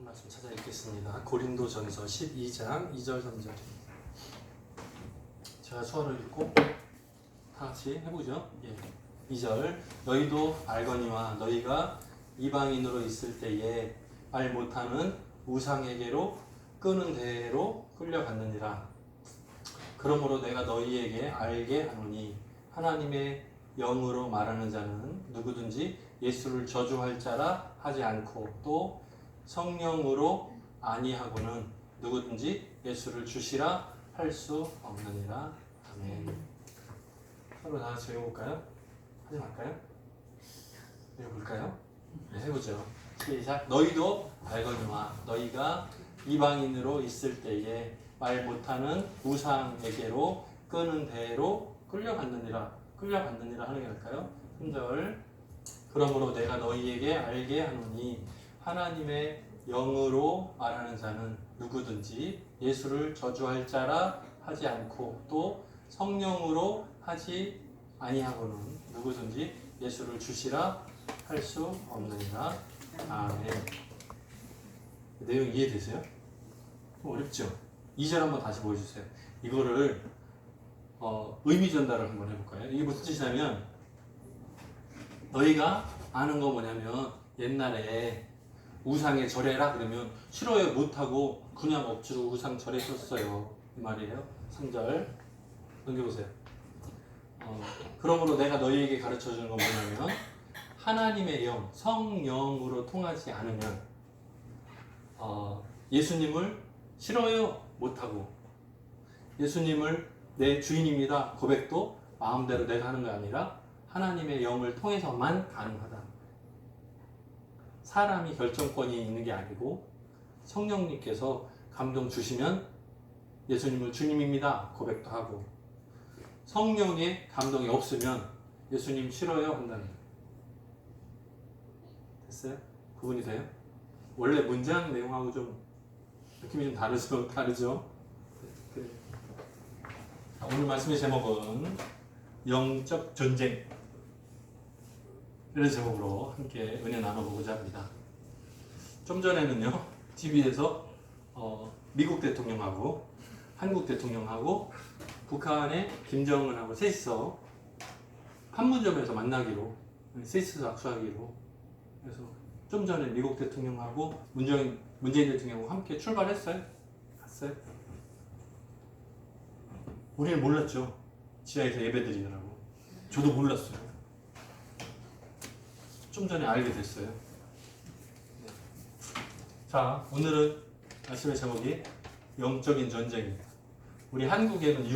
말씀 찾아 읽겠습니다. 고린도전서 12장 2절 3절. 제가 수어를 읽고 다 같이 해보죠. 2절. 너희도 알거니와 너희가 이방인으로 있을 때에 말 못하는 우상에게로 끄는 대로 끌려갔느니라. 그러므로 내가 너희에게 알게 하노니 하나님의 영으로 말하는 자는 누구든지 예수를 저주할 자라 하지 않고 또 성령으로 아니하고는 누구든지 예수를 주시라 할 수 없느니라. 아멘. 서로 다 같이 외워볼까요? 하지 말까요? 외워볼까요? 네, 해보죠. 시작. 너희도 알거니와 너희가 이방인으로 있을 때에 말 못하는 우상에게로 끄는 대로 끌려갔느니라. 끌려갔느니라 하는 게 할까요? 3절. 그러므로 내가 너희에게 알게 하노니 하나님의 영으로 말하는 자는 누구든지 예수를 저주할 자라 하지 않고 또 성령으로 하지 아니하고는 누구든지 예수를 주시라 할 수 없느니라. 아멘. 내용 이해되세요? 어렵죠? 2절 한번 다시 보여주세요. 이거를 의미 전달을 한번 해볼까요? 이게 무슨 뜻이냐면 너희가 아는 거 뭐냐면 옛날에 우상에 절해라 그러면 싫어요 못하고 그냥 억지로 우상 절했었어요 이 말이에요. 3절 넘겨보세요. 그러므로 내가 너희에게 가르쳐 주는 건 뭐냐면 하나님의 영, 성령으로 통하지 않으면 예수님을 싫어요 못하고 예수님을 내 주인입니다 고백도 마음대로 내가 하는 게 아니라 하나님의 영을 통해서만 가능하다. 사람이 결정권이 있는 게 아니고 성령님께서 감동 주시면 예수님을 주님입니다 고백도 하고 성령의 감동이 없으면 예수님 싫어요 한다는 거예요. 됐어요? 구분이 돼요? 원래 문장 내용하고 좀 느낌이 좀 다르죠? 네. 오늘 말씀의 제목은 영적 전쟁 이런 제목으로 함께 은혜 나눠보고자 합니다. 좀 전에는요 TV에서 미국 대통령하고 한국 대통령하고 북한의 김정은하고 셋이서 판문점에서 만나기로 셋이서 악수하기로 그래서 좀 전에 미국 대통령하고 문재인 대통령하고 함께 출발했어요. 갔어요. 우리는 몰랐죠. 지하에서 예배드리느라고. 저도 몰랐어요. 좀 전에 알게 됐어요. 네. 자, 오늘은 말씀의 제목이 영적인 전쟁입니다. 우리 한국에는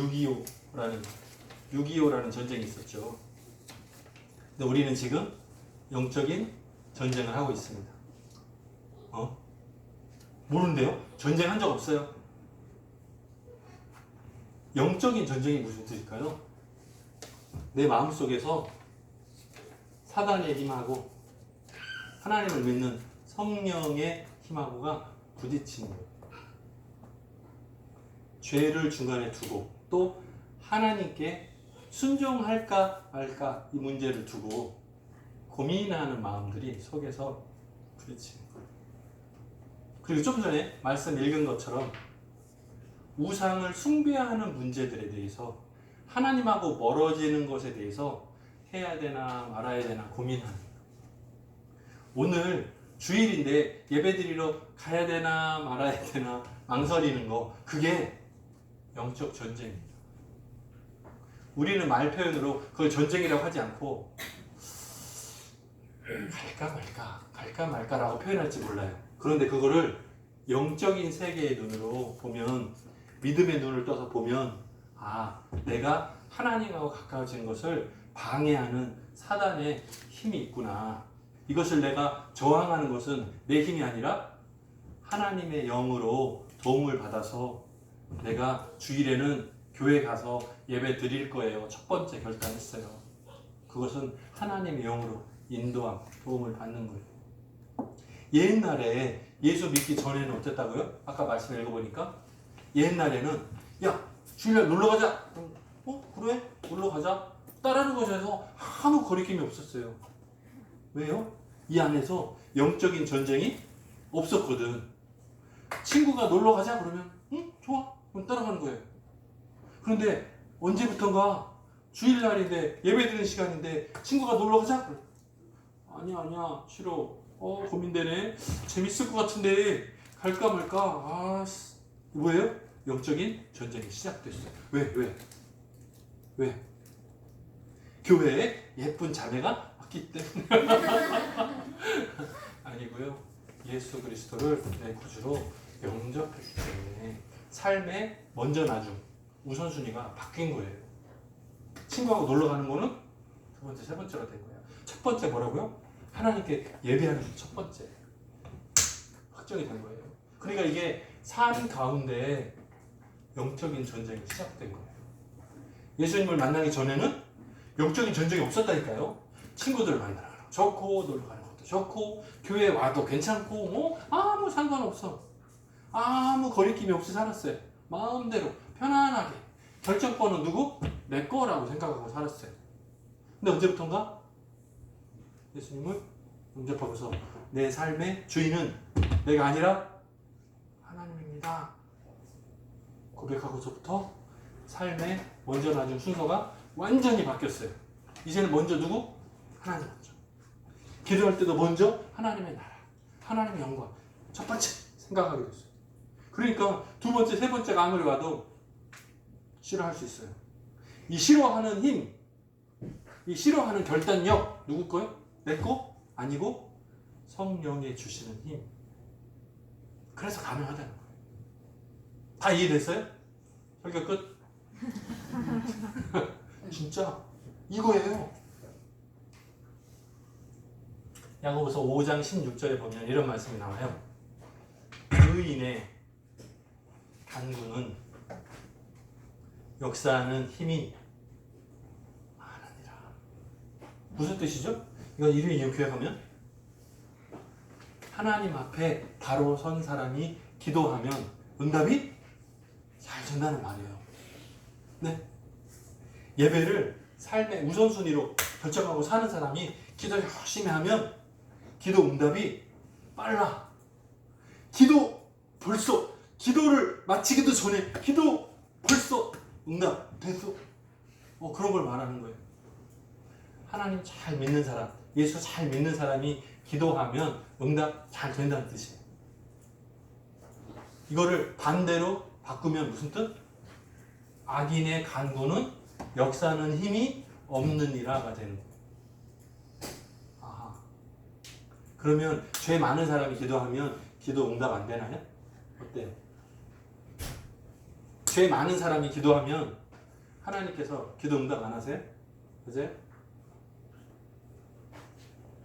6.25라는 전쟁이 있었죠. 근데 우리는 지금 영적인 전쟁을 하고 있습니다. 모르는데요? 전쟁한 적 없어요. 영적인 전쟁이 무슨 뜻일까요? 내 마음속에서 사단의 힘하고 하나님을 믿는 성령의 힘하고가 부딪히는 거예요. 죄를 중간에 두고 또 하나님께 순종할까 말까 이 문제를 두고 고민하는 마음들이 속에서 부딪히는 거예요. 그리고 좀 전에 말씀 읽은 것처럼 우상을 숭배하는 문제들에 대해서 하나님하고 멀어지는 것에 대해서 해야 되나 말아야 되나 고민하는 거예요. 오늘 주일인데 예배드리러 가야 되나 말아야 되나 망설이는 거 그게 영적 전쟁입니다. 우리는 말 표현으로 그걸 전쟁이라고 하지 않고 갈까 말까라고 표현할지 몰라요. 그런데 그거를 영적인 세계의 눈으로 보면 믿음의 눈을 떠서 보면 내가 하나님하고 가까워지는 것을 방해하는 사단의 힘이 있구나. 이것을 내가 저항하는 것은 내 힘이 아니라 하나님의 영으로 도움을 받아서 내가 주일에는 교회 가서 예배 드릴 거예요. 첫 번째 결단했어요. 그것은 하나님의 영으로 인도함, 도움을 받는 거예요. 옛날에 예수 믿기 전에는 어땠다고요? 아까 말씀 읽어보니까 옛날에는 주일날 놀러 가자. 그래? 놀러 가자. 따라하는 것에 대해서 아무 거리낌이 없었어요. 왜요? 이 안에서 영적인 전쟁이 없었거든. 친구가 놀러 가자 그러면 응? 좋아. 그럼 따라가는 거예요. 그런데 언제부턴가 주일날인데 예배드리는 시간인데 친구가 놀러 가자? 그럼 아니야 싫어. 고민되네. 재밌을 것 같은데 갈까 말까. 뭐예요? 영적인 전쟁이 시작됐어요. 왜? 교회에 예쁜 자매가 왔기 때문에 아니고요. 예수 그리스도를 내 구주로 영접했기 때문에 삶의 먼저 나중 우선순위가 바뀐 거예요. 친구하고 놀러 가는 거는 두 번째, 세 번째가 된 거예요. 첫 번째 뭐라고요? 하나님께 예배하는 첫 번째 확정이 된 거예요. 그러니까 이게 삶 가운데 영적인 전쟁이 시작된 거예요. 예수님을 만나기 전에는 영적인 전쟁이 없었다니까요. 친구들 만나는 거 좋고 놀러 가는 것도 좋고 교회 와도 괜찮고 뭐 아무 상관없어. 아무 거리낌이 없이 살았어요. 마음대로 편안하게 결정권은 누구? 내 거라고 생각하고 살았어요. 근데 언제부턴가 예수님을 영접하고서 내 삶의 주인은 내가 아니라 하나님입니다 고백하고서부터 삶의 먼저 나중 순서가 완전히 바뀌었어요. 이제는 먼저 누구? 하나님 먼저. 기도할 때도 먼저 하나님의 나라, 하나님의 영광 첫 번째 생각하게 됐어요. 그러니까 두 번째, 세 번째가 아무리 와도 싫어할 수 있어요. 이 싫어하는 힘, 이 싫어하는 결단력 누구 거요? 내 거? 아니고 성령이 주시는 힘. 그래서 가능하다는 거예요. 다 이해됐어요? 설교 끝? 진짜 이거예요. 야고보서 5장 16절에 보면 이런 말씀이 나와요. 의인의 간구는 역사하는 힘이 많으니라. 무슨 뜻이죠? 이건 이름이 교회하면 하나님 앞에 바로 선 사람이 기도하면 응답이 잘 된다는 말이에요. 네. 예배를 삶의 우선순위로 결정하고 사는 사람이 기도 열심히 하면 기도 응답이 빨라. 기도를 마치기도 전에 기도 벌써 응답 됐어. 그런 걸 말하는 거예요. 하나님 잘 믿는 사람, 예수 잘 믿는 사람이 기도하면 응답 잘 된다는 뜻이에요. 이거를 반대로 바꾸면 무슨 뜻? 악인의 간구는 역사하는 힘이 없느니라가 되는 거예요. 아하. 그러면 죄 많은 사람이 기도하면 기도 응답 안 되나요? 어때요? 죄 많은 사람이 기도하면 하나님께서 기도 응답 안 하세요? 그죠?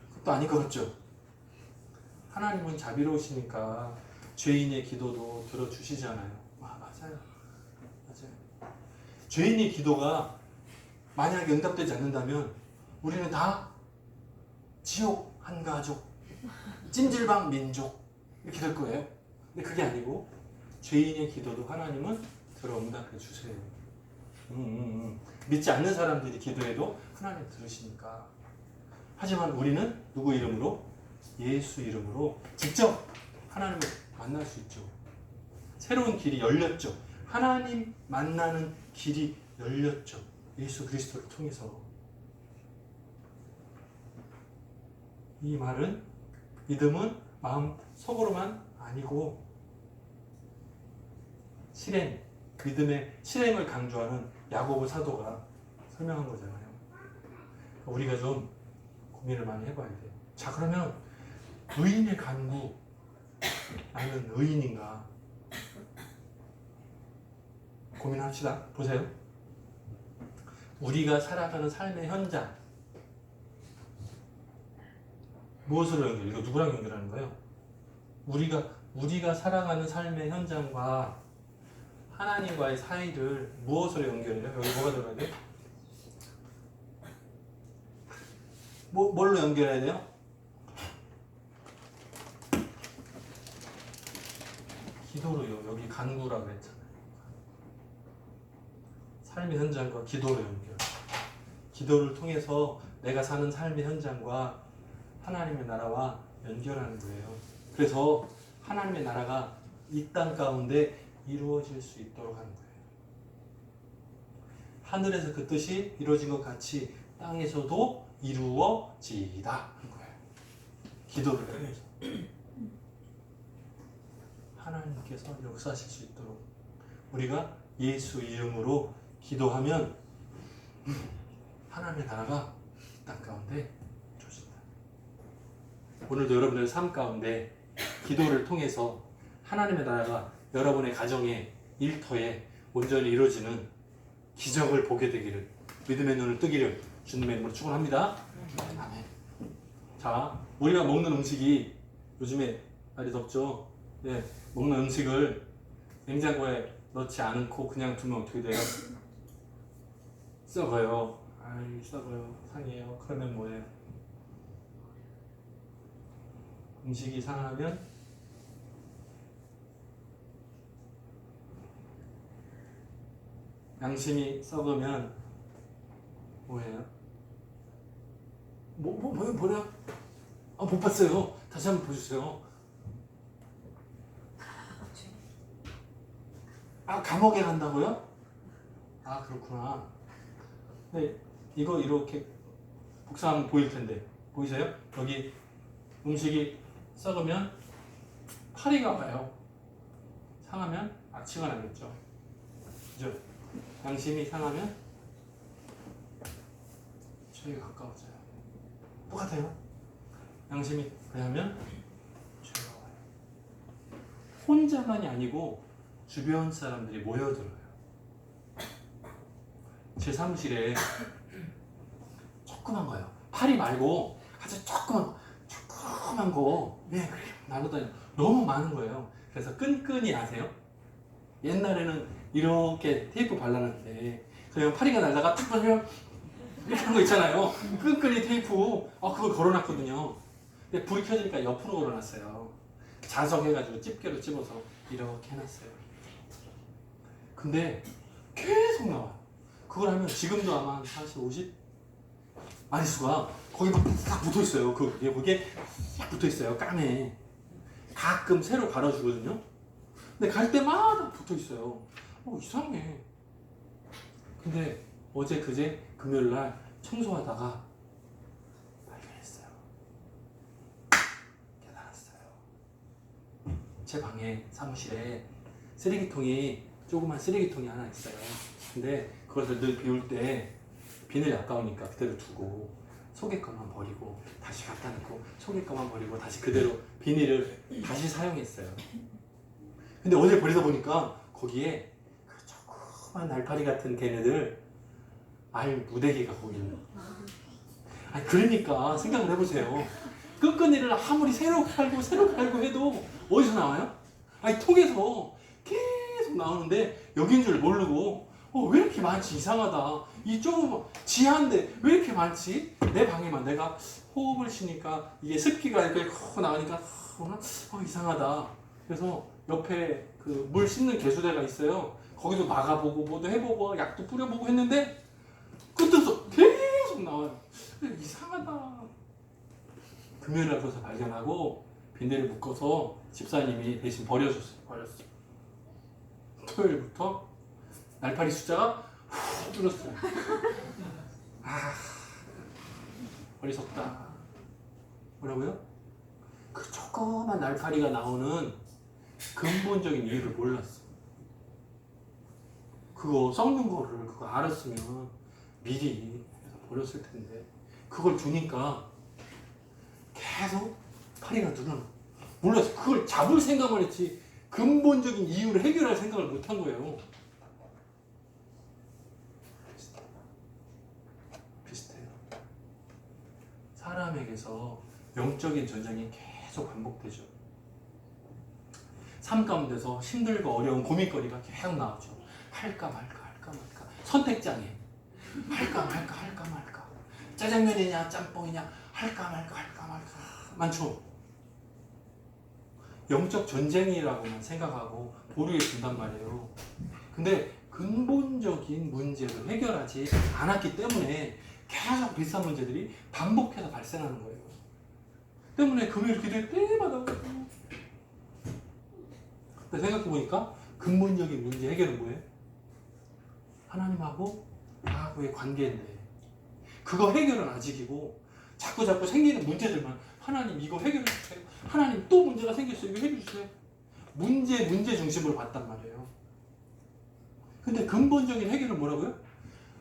그것도 아닐 것 같죠? 하나님은 자비로우시니까 죄인의 기도도 들어주시잖아요. 맞아요. 죄인의 기도가 만약에 응답되지 않는다면 우리는 다 지옥 한 가족, 찜질방 민족 이렇게 될 거예요. 근데 그게 아니고 죄인의 기도도 하나님은 들어 응답해 주세요. 믿지 않는 사람들이 기도해도 하나님 들으시니까. 하지만 우리는 누구 이름으로? 예수 이름으로 직접 하나님을 만날 수 있죠. 새로운 길이 열렸죠. 하나님 만나는 길이 열렸죠. 예수 그리스도를 통해서. 이 말은 믿음은 마음 속으로만 아니고 실행, 믿음의 실행을 강조하는 야고보 사도가 설명한 거잖아요. 우리가 좀 고민을 많이 해봐야 돼요. 자, 그러면 의인의 간구, 나는 의인인가? 고민합시다. 보세요. 우리가 살아가는 삶의 현장, 무엇으로 연결해요? 이거 누구랑 연결하는 거예요? 우리가 살아가는 삶의 현장과 하나님과의 사이를 무엇으로 연결해요? 여기 뭐가 들어가야 돼요? 뭘로 연결해야 돼요? 기도로요. 여기 간구라고 했잖아요. 삶의 현장과 기도로 연결. 기도를 통해서 내가 사는 삶의 현장과 하나님의 나라와 연결하는 거예요. 그래서 하나님의 나라가 이 땅 가운데 이루어질 수 있도록 하는 거예요. 하늘에서 그 뜻이 이루어진 것 같이 땅에서도 이루어지이다 하는 거예요. 기도를 통해서 하나님께서 역사하실 수 있도록 우리가 예수 이름으로 기도하면 하나님의 나라가 이 땅 가운데 이루어진다. 오늘도 여러분의 삶 가운데 기도를 통해서 하나님의 나라가 여러분의 가정에, 일터에 온전히 이루어지는 기적을 보게 되기를, 믿음의 눈을 뜨기를 주님의 이름으로 축원합니다. 아멘. 자, 우리가 먹는 음식이 요즘에 날이 덥죠. 네, 먹는 음식을 냉장고에 넣지 않고 그냥 두면 어떻게 돼요? 썩어요. 아이, 썩어요. 상해요. 그러면 뭐예요? 음식이 상하면 양심이 썩으면 뭐예요? 뭐야? 아, 못 봤어요. 다시 한번 보여주세요. 아, 감옥에 간다고요? 아, 그렇구나. 네, 이거 이렇게 복사하면 보일 텐데 보이세요? 여기 음식이 썩으면 파리가 와요. 상하면 악취가 나겠죠. 그죠? 양심이 상하면 죄에 가까워져요. 똑같아요. 양심이 그러면 죄가 와요. 혼자만이 아니고 주변 사람들이 모여들어요. 제 사무실에 조그만 거요. 파리 말고 아주 조그만 거. 네, 나누다니 너무 많은 거예요. 그래서 끈끈이 아세요? 옛날에는 이렇게 테이프 발라놨는데 그냥 파리가 날다가 툭 하면 이렇게 한 거 있잖아요. 끈끈이 테이프. 그걸 걸어놨거든요. 근데 불이 켜지니까 옆으로 걸어놨어요. 자석해가지고 집게로 집어서 이렇게 해놨어요. 근데 계속 나와. 그걸 하면 지금도 아마 한 40, 50 마리수가 거기 막 딱 붙어 있어요. 그게 딱 붙어 있어요. 까매. 가끔 새로 갈아주거든요. 근데 갈 때마다 붙어 있어요. 이상해. 근데 어제 그제 금요일 날 청소하다가 발견했어요. 깨달았어요. 제 방에 사무실에 쓰레기통이 조그만 쓰레기통이 하나 있어요. 근데 그것을 늘 비울 때 비늘이 아까우니까 그대로 두고 속에 것만 버리고 다시 갖다 놓고 속에 것만 버리고 다시 그대로 비닐을 다시 사용했어요. 근데 어제 버리다 보니까 거기에 그 조그만 날파리 같은 걔네들 알 무대기가 거기 있는. 아니 그러니까 생각을 해보세요. 끈끈이를 아무리 새로 갈고 해도 어디서 나와요? 아니 통에서 계속 나오는데 여긴 줄 모르고 왜 이렇게 많지? 이상하다. 이 조금 지하인데 왜 이렇게 많지? 내 방에만 내가 호흡을 쉬니까 이게 습기가 이렇게 나가니까 이상하다. 그래서 옆에 그 물 씻는 개수대가 있어요. 거기도 막아보고 뭐도 해보고 약도 뿌려보고 했는데 끝없어 계속 나와요. 이상하다. 금요일날 그래서 발견하고 비닐을 묶어서 집사님이 대신 버렸어요. 토요일부터 날파리 숫자가 훅 줄었어요. 어리석다. 뭐라고요? 그 조그만 날파리가 나오는 근본적인 이유를 몰랐어. 그거 썩는 거를 그거 알았으면 미리 버렸을 텐데 그걸 두니까 계속 파리가 늘어나. 몰랐어. 그걸 잡을 생각만 했지 근본적인 이유를 해결할 생각을 못 한 거예요. 비슷해요. 사람에게서 영적인 전쟁이 계속 반복되죠. 삶 가운데서 힘들고 어려운 고민거리가 계속 나오죠. 할까 말까 선택장애. 할까 말까 짜장면이냐 짬뽕이냐 할까 말까 많죠. 영적 전쟁이라고만 생각하고 보류해 준단 말이에요. 근데 근본적인 문제를 해결하지 않았기 때문에 계속 비슷한 문제들이 반복해서 발생하는 거예요. 때문에 금요일 기도회 때마다 근데 생각해보니까 근본적인 문제 해결은 뭐예요? 하나님하고 나하고의 관계인데 그거 해결은 아직이고 자꾸 생기는 문제들만 하나님 이거 해결해 주세요. 하나님 또 문제가 생겼어요. 이거 해결해 주세요. 문제 중심으로 봤단 말이에요. 근데 근본적인 해결은 뭐라고요?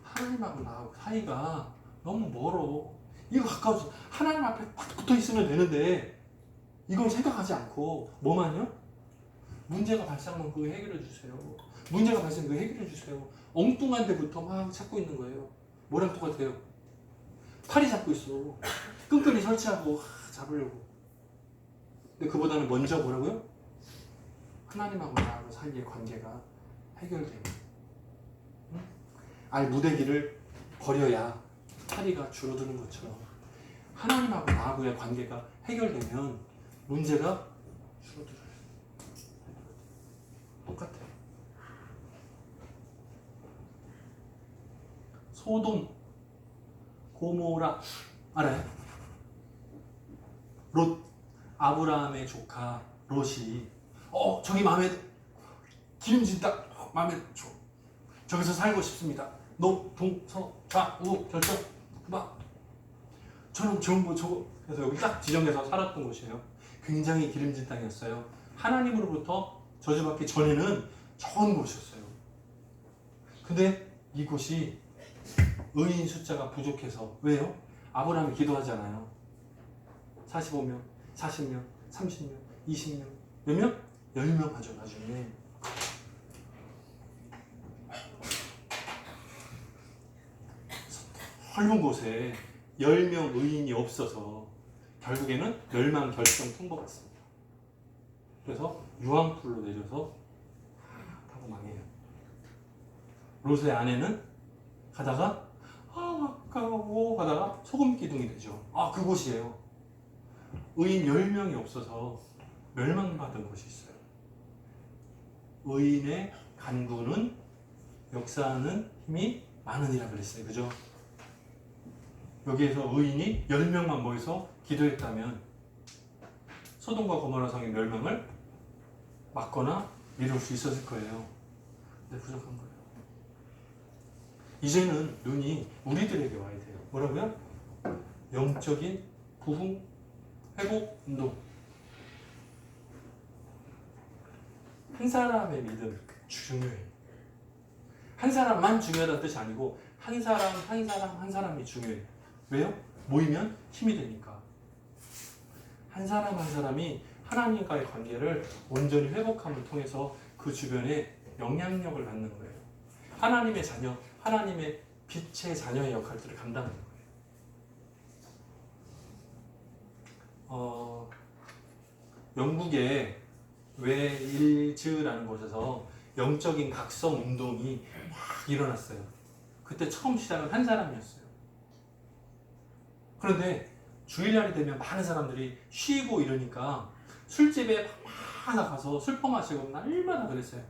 하나님하고 나하고 사이가 너무 멀어. 이거 가까워서 하나님 앞에 딱 붙어 있으면 되는데 이걸 생각하지 않고 뭐만요? 문제가 발생하면 그거 해결해 주세요. 문제가 발생하면 그거 해결해 주세요. 엉뚱한 데부터 막 찾고 있는 거예요. 뭐랑 똑같아요? 팔이 잡고 있어. 끈끈이 설치하고 잡으려고. 근데 그보다는 먼저 뭐라고요? 하나님하고 나하고 사이의 관계가 해결되고 무대기를 버려야 파리가 줄어드는 것처럼 하나님하고 나하고의 관계가 해결되면 문제가 줄어들어요. 똑같아요. 소돔, 고모라 알아요? 롯, 아브라함의 조카 롯이 저기 마음에 기름진다. 마음에 들어. 저기서 살고 싶습니다. 노, 동, 서, 좌, 우 결정. 막 저는 좋은 거 저거. 그래서 여기 딱 지정해서 살았던 곳이에요. 굉장히 기름진 땅이었어요. 하나님으로부터 저주받기 전에는 좋은 곳이었어요. 근데 이곳이 의인 숫자가 부족해서 왜요? 아브라함이 기도하잖아요. 45명, 40명, 30명, 20명 몇 명? 10명 하죠 나중에. 넓은 곳에 10명 의인이 없어서 결국에는 멸망 결정 통보받습니다. 그래서 유황불로 내려서 타고 망해요. 롯의 아내는 가다가 아까워 하다가 소금 기둥이 되죠. 그곳이에요. 의인 10명이 없어서 멸망받은 곳이 있어요. 의인의 간구는 역사하는 힘이 많으니라 그랬어요. 그죠? 여기에서 의인이 10명만 모여서 기도했다면 소돔과 고모라 성의 멸망을 막거나 미룰 수 있었을 거예요. 근데 부족한 거예요. 이제는 눈이 우리들에게 와야 돼요. 뭐라고요? 영적인 부흥, 회복, 운동. 한 사람의 믿음 중요해요. 한 사람만 중요하다는 뜻이 아니고 한 사람이 중요해요. 왜요? 모이면 힘이 되니까. 한 사람이 하나님과의 관계를 온전히 회복함을 통해서 그 주변에 영향력을 갖는 거예요. 하나님의 자녀, 하나님의 빛의 자녀의 역할들을 감당하는 거예요. 영국의 웨일즈라는 곳에서 영적인 각성 운동이 막 일어났어요. 그때 처음 시작은 한 사람이었어요. 그런데 주일날이 되면 많은 사람들이 쉬고 이러니까 술집에 막 가서 술 퍼마시고 날마다 그랬어요.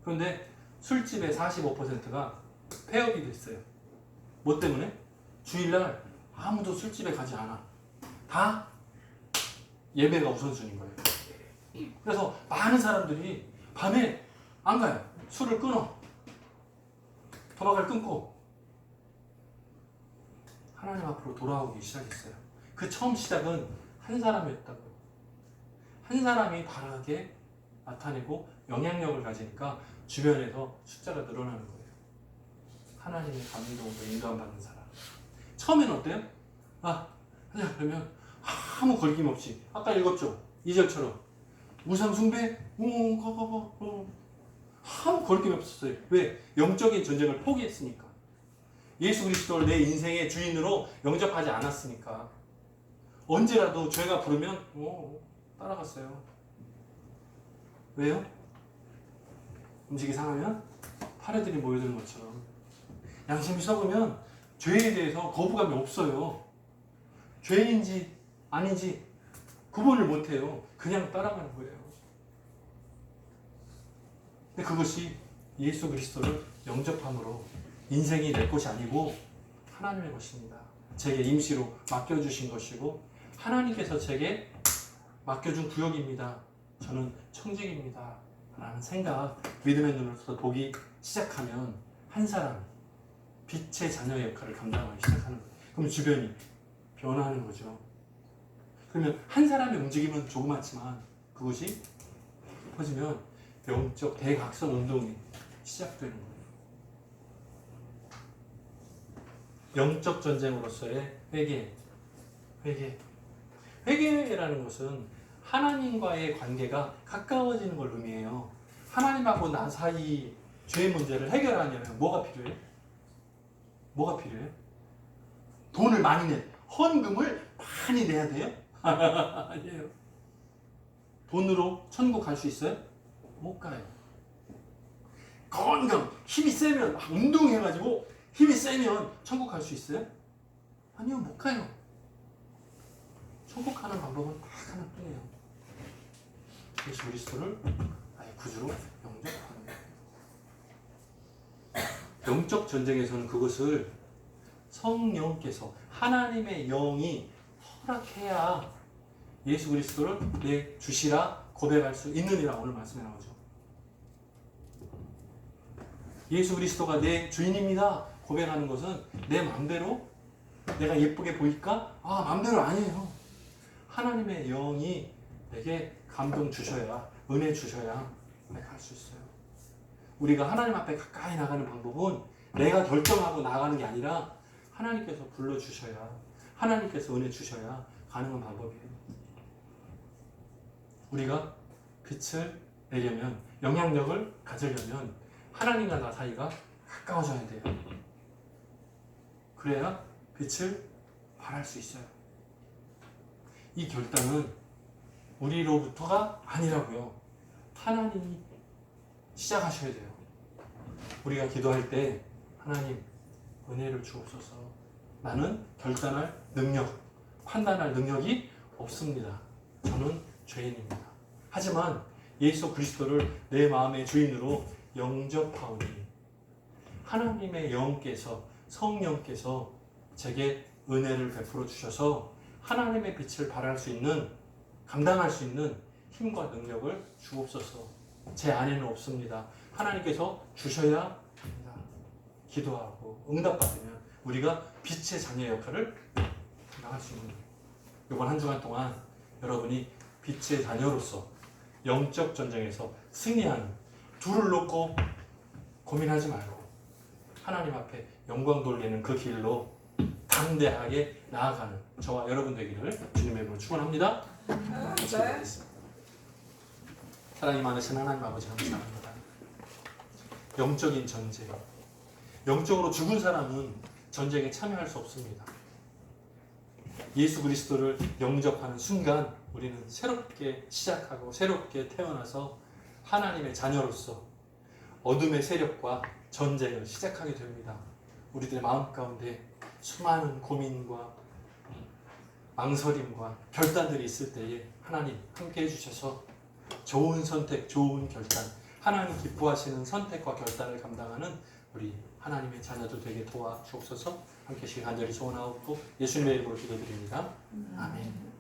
그런데 술집의 45%가 폐업이 됐어요. 뭐 때문에? 주일날 아무도 술집에 가지 않아. 다 예배가 우선순위인 거예요. 그래서 많은 사람들이 밤에 안 가요. 술을 끊어. 도박을 끊고 하나님 앞으로 돌아오기 시작했어요. 그 처음 시작은 한 사람이었다고. 한 사람이 바르게 나타내고 영향력을 가지니까 주변에서 숫자가 늘어나는 거예요. 하나님의 감동으로 인도받는 사람. 처음에는 어때요? 하자 그러면 아무 걸림 없이 아까 읽었죠? 2절처럼 우상 숭배? 아무 걸림 없었어요. 왜? 영적인 전쟁을 포기했으니까. 예수 그리스도를 내 인생의 주인으로 영접하지 않았으니까. 언제라도 죄가 부르면 따라갔어요. 왜요? 음식이 상하면 파래들이 모여드는 것처럼 양심이 썩으면 죄에 대해서 거부감이 없어요. 죄인지 아닌지 구분을 못해요. 그냥 따라가는 거예요. 근데 그것이 예수 그리스도를 영접함으로 인생이 내 것이 아니고 하나님의 것입니다. 제게 임시로 맡겨주신 것이고 하나님께서 제게 맡겨준 구역입니다. 저는 청직입니다. 라는 생각, 믿음의 눈을 떠서 보기 시작하면 한 사람 빛의 자녀의 역할을 감당하기 시작하는 거예요. 그럼 주변이 변화하는 거죠. 그러면 한 사람의 움직임은 조그맣지만 그것이 깊어지면 영적 대각선 운동이 시작되는 거예요. 영적 전쟁으로서의 회개라는 것은 하나님과의 관계가 가까워지는 걸 의미해요. 하나님하고 나 사이 죄의 문제를 해결하려면 뭐가 필요해? 뭐가 필요해? 돈을 많이 내. 헌금을 많이 내야 돼요? 아니에요. 돈으로 천국 갈 수 있어요? 못 가요. 건강, 힘이 세면, 운동해가지고 힘이 세면 천국 갈 수 있어요? 아니요, 못 가요. 천국 가는 방법은 딱 하나뿐이에요. 예수 그리스도를 아예 구주로 영접하는 거예요. 영적 전쟁에서는 그것을 성령께서, 하나님의 영이 허락해야 예수 그리스도를 내 주시라 고백할 수 있느니라 오늘 말씀에 나오죠. 예수 그리스도가 내 주인입니다 고백하는 것은 내 마음대로 내가 예쁘게 보일까? 마음대로 아니에요. 하나님의 영이 내게 감동 주셔야, 은혜 주셔야 내가 할 수 있어요. 우리가 하나님 앞에 가까이 나가는 방법은 내가 결정하고 나가는 게 아니라 하나님께서 불러주셔야, 하나님께서 은혜 주셔야 가능한 방법이에요. 우리가 빛을 내려면, 영향력을 가지려면 하나님과 나 사이가 가까워져야 돼요. 그래야 빛을 발할 수 있어요. 이 결단은 우리로부터가 아니라고요. 하나님이 시작하셔야 돼요. 우리가 기도할 때 하나님 은혜를 주옵소서. 나는 결단할 능력, 판단할 능력이 없습니다. 저는 죄인입니다. 하지만 예수 그리스도를 내 마음의 주인으로 영접하오니 하나님의 영께서, 성령께서 제게 은혜를 베풀어 주셔서 하나님의 빛을 발할 수 있는, 감당할 수 있는 힘과 능력을 주옵소서. 제 안에는 없습니다. 하나님께서 주셔야 합니다. 기도하고 응답받으면 우리가 빛의 자녀 역할을 감당할 수 있는 거예요. 이번 한 주간 동안 여러분이 빛의 자녀로서 영적 전쟁에서 승리하는, 둘을 놓고 고민하지 말고 하나님 앞에 영광 돌리는 그 길로 담대하게 나아가는 저와 여러분 되기를 주님의 이름으로 축원합니다. 기도하겠습니다. 사랑이 많으신 하나님 아버지 감사합니다. 영적인 전쟁, 영적으로 죽은 사람은 전쟁에 참여할 수 없습니다. 예수 그리스도를 영접하는 순간 우리는 새롭게 시작하고 새롭게 태어나서 하나님의 자녀로서 어둠의 세력과 전쟁을 시작하게 됩니다. 우리들의 마음 가운데 수많은 고민과 망설임과 결단들이 있을 때에 하나님 함께 해주셔서 좋은 선택, 좋은 결단, 하나님 기뻐하시는 선택과 결단을 감당하는 우리 하나님의 자녀들 되게 도와주옵소서. 함께 시간 간절히 소원하옵고 예수님의 이름으로 기도드립니다. 아멘.